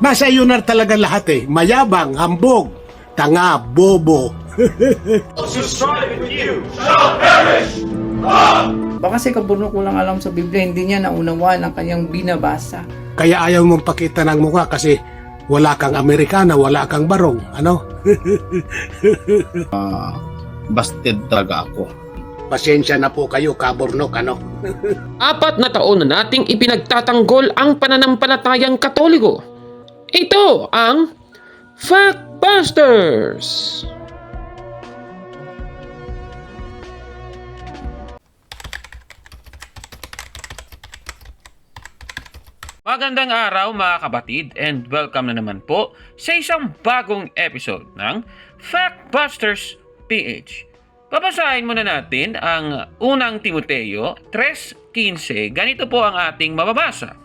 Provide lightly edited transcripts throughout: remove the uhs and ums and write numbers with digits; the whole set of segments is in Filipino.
Nasa iyo na talaga lahat eh. Mayabang, hambog, tanga, bobo. Baka kasi kabunok ko lang alam sa Biblia, hindi niya naunawaan ang kanyang binabasa. Kaya ayaw mong pakita ng mukha kasi wala kang Amerikana, wala kang barong. Ano? Busted talaga ako. Pasensya na po kayo, kaburnok, ano? 4 na taon na nating ipinagtatanggol ang pananampalatayang Katoliko. Ito ang Factbusters! Magandang araw mga kabatid and welcome na naman po sa isang bagong episode ng Factbusters PH. Babasahin muna natin ang unang Timoteo 3:15. Ganito po ang ating mababasa.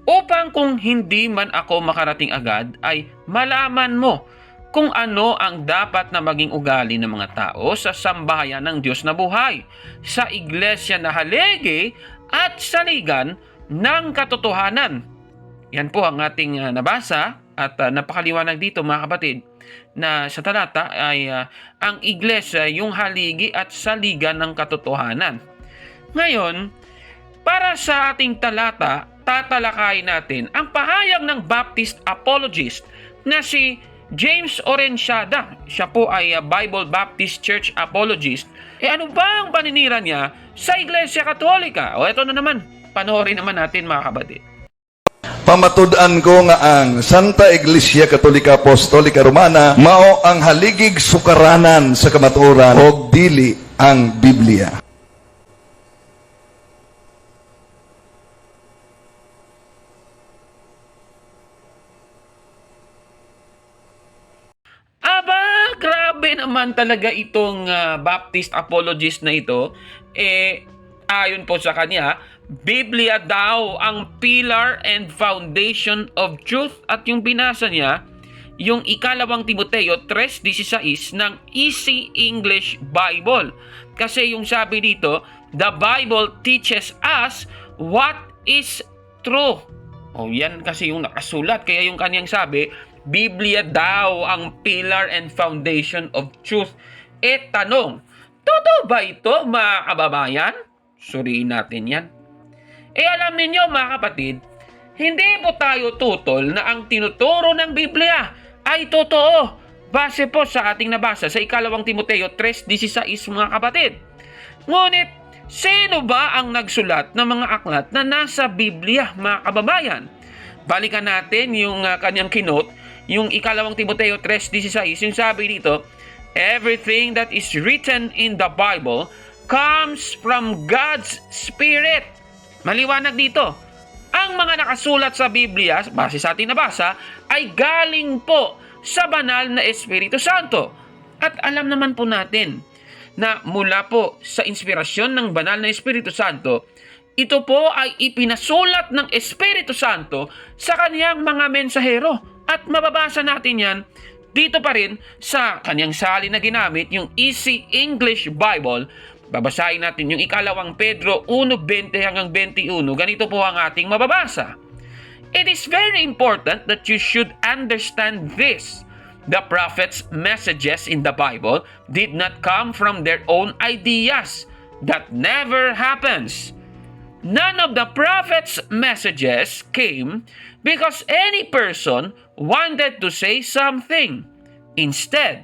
Upang kung hindi man ako makarating agad ay malaman mo kung ano ang dapat na maging ugali ng mga tao sa sambahayan ng Diyos na buhay, sa iglesia na haligi at saligan ng katotohanan. Yan po ang ating nabasa at napakaliwanag dito mga kapatid na sa talata ay ang iglesia yung haligi at saligan ng katotohanan. Ngayon, para sa ating talata, tatalakayin natin ang pahayag ng Baptist apologist na si James Orenciada. Siya po ay Bible Baptist Church apologist. Ano ba ang paninira niya sa Iglesia Katolika? O ito na naman, panoorin naman natin mga kapatid. Pamatud-an ko nga ang Santa Iglesia Katolika Apostolika Romana mao ang haligig sukaranan sa kamatuoran og dili ang Biblia. Aba, grabe naman talaga itong Baptist apologist na ito. Ayon po sa kanya, Biblia daw ang pillar and foundation of truth. At yung binasa niya, yung ikalawang Timoteo 3:16 ng Easy English Bible. Kasi yung sabi dito, the Bible teaches us what is true. O yan kasi yung nakasulat. Kaya yung kanyang sabi, Biblia daw ang pillar and foundation of truth. Tanong, totoo ba ito mga kababayan? Suriin natin yan. Alam ninyo mga kapatid, hindi po tayo tutol na ang tinuturo ng Biblia ay totoo. Base po sa ating nabasa sa ikalawang Timoteo 3:16 mga kapatid. Ngunit, sino ba ang nagsulat ng mga aklat na nasa Biblia mga kababayan? Balikan natin yung kanyang kinote, yung ikalawang Timoteo 3:16, yung sabi dito, everything that is written in the Bible comes from God's Spirit. Maliwanag dito, ang mga nakasulat sa Biblia, base sa ating nabasa, ay galing po sa banal na Espiritu Santo. At alam naman po natin na mula po sa inspirasyon ng banal na Espiritu Santo, ito po ay ipinasulat ng Espiritu Santo sa kaniyang mga mensahero. At mababasa natin yan dito pa rin sa kaniyang salin na ginamit, yung Easy English Bible. Babasahin natin yung ikalawang Pedro 1:20 hanggang 21. Ganito po ang ating mababasa. It is very important that you should understand this. The prophets' messages in the Bible did not come from their own ideas. That never happens. None of the prophets' messages came because any person wanted to say something. Instead,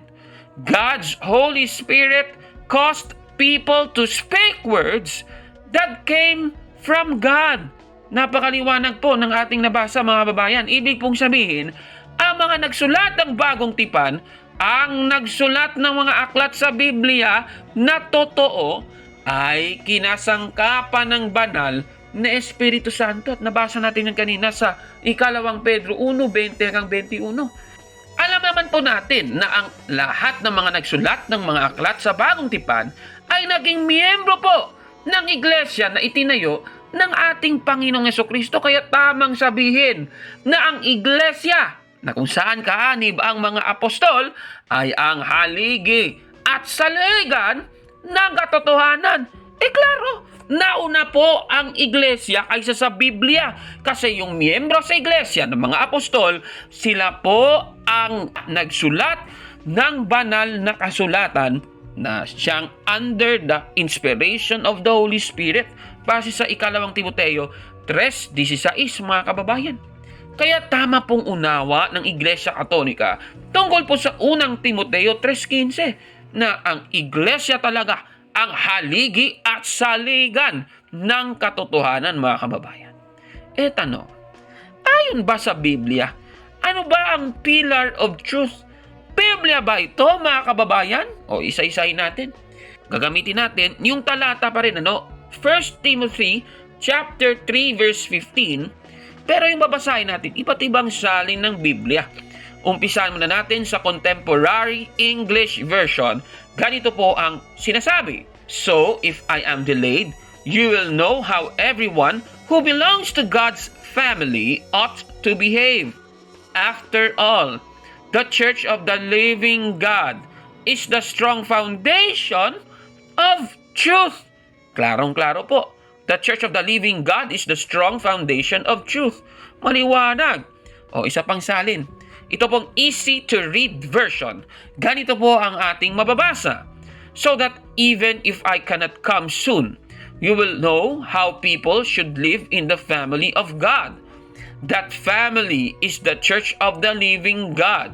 God's Holy Spirit caused people to speak words that came from God. Napakaliwanag po ng ating nabasa mga babayan. Ibig pong sabihin, ang mga nagsulat ng bagong tipan, ang nagsulat ng mga aklat sa Biblia na totoo, ay kinasangkapan ng banal na Espiritu Santo. At nabasa natin yung kanina sa ikalawang Pedro 1:20 hanggang 21. Alam naman po natin na ang lahat ng mga nagsulat ng mga aklat sa bagong tipan ay naging miyembro po ng iglesia na itinayo ng ating Panginoong Hesukristo. Kaya tamang sabihin na ang iglesia na kung saan kaanib ang mga apostol ay ang haligi at saligan ng katotohanan. Klaro, Nauna po ang iglesia kaysa sa Biblia. Kasi yung miyembro sa iglesia ng mga apostol, sila po ang nagsulat ng banal na kasulatan na siyang under the inspiration of the Holy Spirit base sa 2 Timoteo 3:16, mga kababayan. Kaya tama pong unawa ng Iglesia Katolika tungkol po sa 1 Timoteo 3:15 na ang iglesia talaga ang haligi at saligan ng katotohanan, mga kababayan. Tanong, ayon ba sa Biblia, ano ba ang pillar of truth? Biblia ba ito, mga kababayan? O isa-isahin natin. Gagamitin natin yung talata pa rin, 1 Timothy chapter 3 verse 15. Pero yung babasahin natin, iba't ibang salin ng Biblia. Umpisahan muna natin sa Contemporary English Version. Ganito po ang sinasabi. So, if I am delayed, you will know how everyone who belongs to God's family ought to behave. After all, the Church of the Living God is the strong foundation of truth. Klarong-klaro po. The Church of the Living God is the strong foundation of truth. Maliwanag. O isa pang salin. Ito pong easy to read version. Ganito po ang ating mababasa. So that even if I cannot come soon, you will know how people should live in the family of God. That family is the Church of the Living God.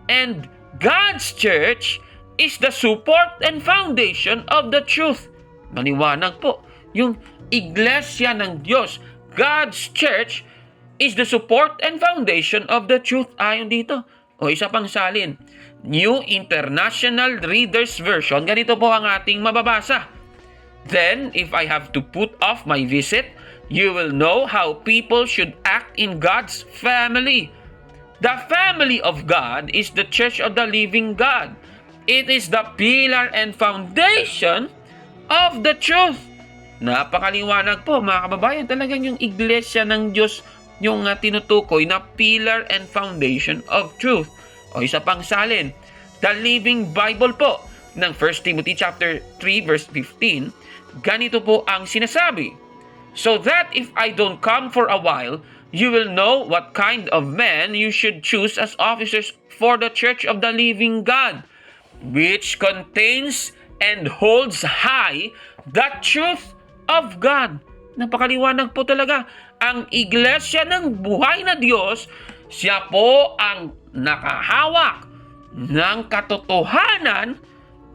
And God's church is the support and foundation of the truth. Maliwanag po. Yung iglesia ng Diyos, God's church, is the support and foundation of the truth. Ayon dito. O isa pang salin. New International Reader's Version. Ganito po ang ating mababasa. Then, if I have to put off my visit, you will know how people should act in God's family. The family of God is the Church of the Living God. It is the pillar and foundation of the truth. Napakaliwanag po, mga kababayan. Talagang yung iglesia ng Diyos yung tinutukoy na pillar and foundation of truth. O isa pang salin, the Living Bible po ng 1 Timothy chapter 3 verse 15, ganito po ang sinasabi. So that if I don't come for a while, you will know what kind of men you should choose as officers for the Church of the Living God, which contains and holds high the truth of God. Napakaliwanag po talaga. Ang iglesia ng buhay na Diyos, siya po ang nakahawak ng katotohanan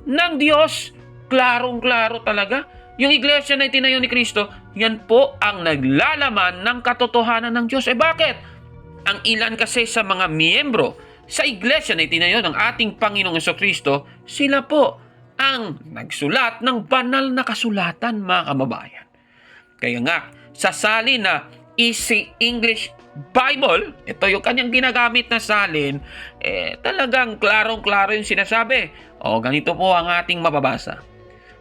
ng Diyos. Klarong-klaro talaga. Yung iglesia na itinayo ni Kristo, yan po ang naglalaman ng katotohanan ng Diyos. Bakit? Ang ilan kasi sa mga miyembro sa iglesia na itinayo ng ating Panginoong Jesucristo, sila po ang nagsulat ng banal na kasulatan, mga kababayan. Kaya nga, sa salin na Easy English Bible, ito yung kanyang ginagamit na salin, talagang klarong-klaro yung sinasabi. O, ganito po ang ating mababasa.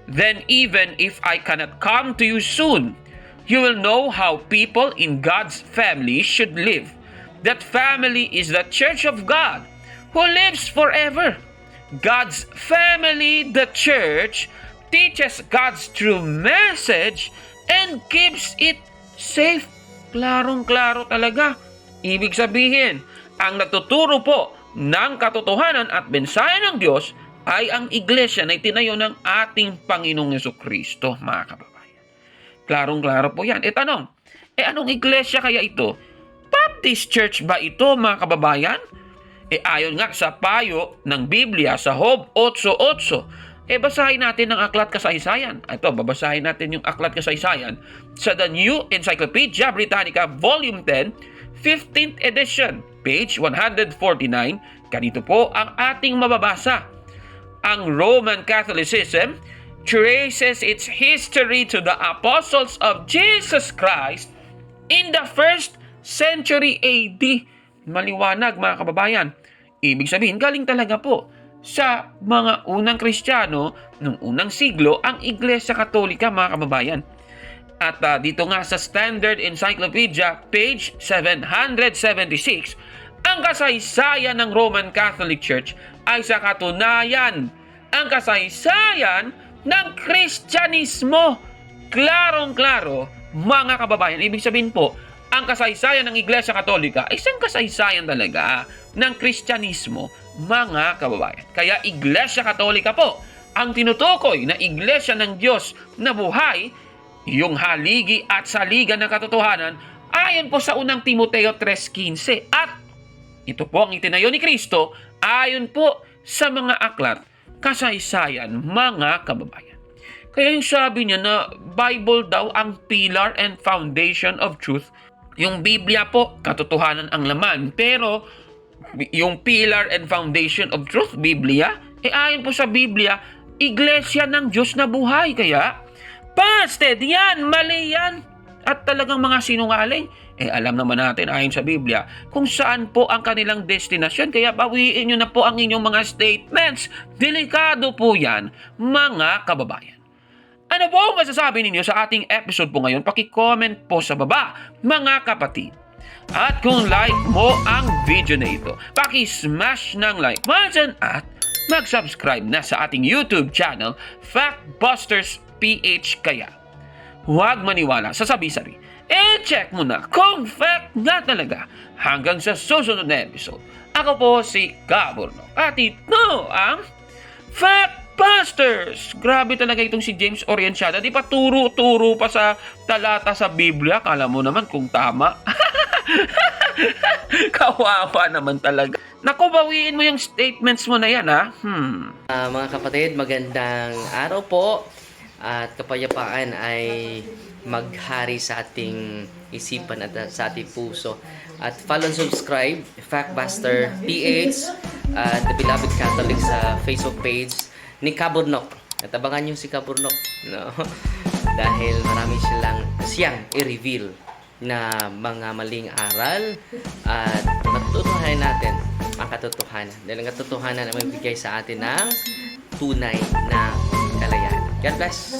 Then even if I cannot come to you soon, you will know how people in God's family should live. That family is the Church of God, who lives forever. God's family, the church, teaches God's true message and keeps it safe. Klarong-klaro talaga. Ibig sabihin, ang nagtuturo po ng katotohanan at mensahe ng Diyos ay ang iglesia na itinayo ng ating Panginoong Jesucristo, mga kababayan. Klarong-klaro po yan. Tanong, anong iglesia kaya ito? Baptist Church ba ito, mga kababayan? Ayon nga sa payo ng Biblia sa Job 8:8, basahin natin ang Aklat Kasaysayan. Ito, babasahin natin yung Aklat Kasaysayan sa The New Encyclopedia Britannica, Volume 10, 15th edition, page 149. Ganito po ang ating mababasa. Ang Roman Catholicism traces its history to the apostles of Jesus Christ in the 1st century AD. Maliwanag, mga kababayan. Ibig sabihin, galing talaga po sa mga unang Kristiyano noong unang siglo ang Iglesia Katolika, mga kababayan. At dito nga sa Standard Encyclopedia, page 776, ang kasaysayan ng Roman Catholic Church ay sa katunayan ang kasaysayan ng Kristyanismo. klarong-klaro, mga kababayan, ibig sabihin po, ang kasaysayan ng Iglesia Katolika ay isang kasaysayan talaga ng Kristyanismo, mga kababayan. Kaya Iglesia Katolika po ang tinutukoy na Iglesia ng Diyos na buhay, yung haligi at saligan ng katotohanan ayon po sa unang Timoteo 3:15. At ito po ang itinayo ni Kristo ayon po sa mga aklat kasaysayan, mga kababayan. Kaya yung sabi niya na Bible daw ang pillar and foundation of truth. Yung Biblia po, katotohanan ang laman. Pero yung pillar and foundation of truth, Biblia, ayon po sa Biblia, Iglesia ng Diyos na buhay. Kaya, busted yan, mali yan. At talagang mga sinungaling. Alam naman natin ayon sa Biblia kung saan po ang kanilang destinasyon. Kaya bawiin nyo na po ang inyong mga statements. Delikado po yan, mga kababayan. Ano po ang masasabi ninyo sa ating episode po ngayon? Paki-comment po sa baba, mga kapatid. At kung like mo ang video na ito, paki-smash ng like button at mag-subscribe na sa ating YouTube channel, Factbusters PH. Kaya huwag maniwala sa sabi-sabi. check mo na kung fact nga talaga. Hanggang sa susunod na episode. Ako po si Caborno. At ito ang Factbusters! Grabe talaga itong si James Orientiada. Di pa turo-turo pa sa talata sa Biblia. Kala mo naman kung tama. Kawawa naman talaga. Naku, bawiin mo yung statements mo na yan, ha? Mga kapatid, magandang araw po. At kapayapaan ay maghari sa ating isipan at sa ating puso. At follow and subscribe, Factbuster PH, The Beloved Catholic sa Facebook page ni Caburnok. At abangan nyo si Caburnok. No? Dahil marami siyang i-reveal na mga maling aral at matutuhanan natin ang katotohanan. Dahil ang katotohanan ay magbigay sa atin ng tunay na kalayaan. God bless!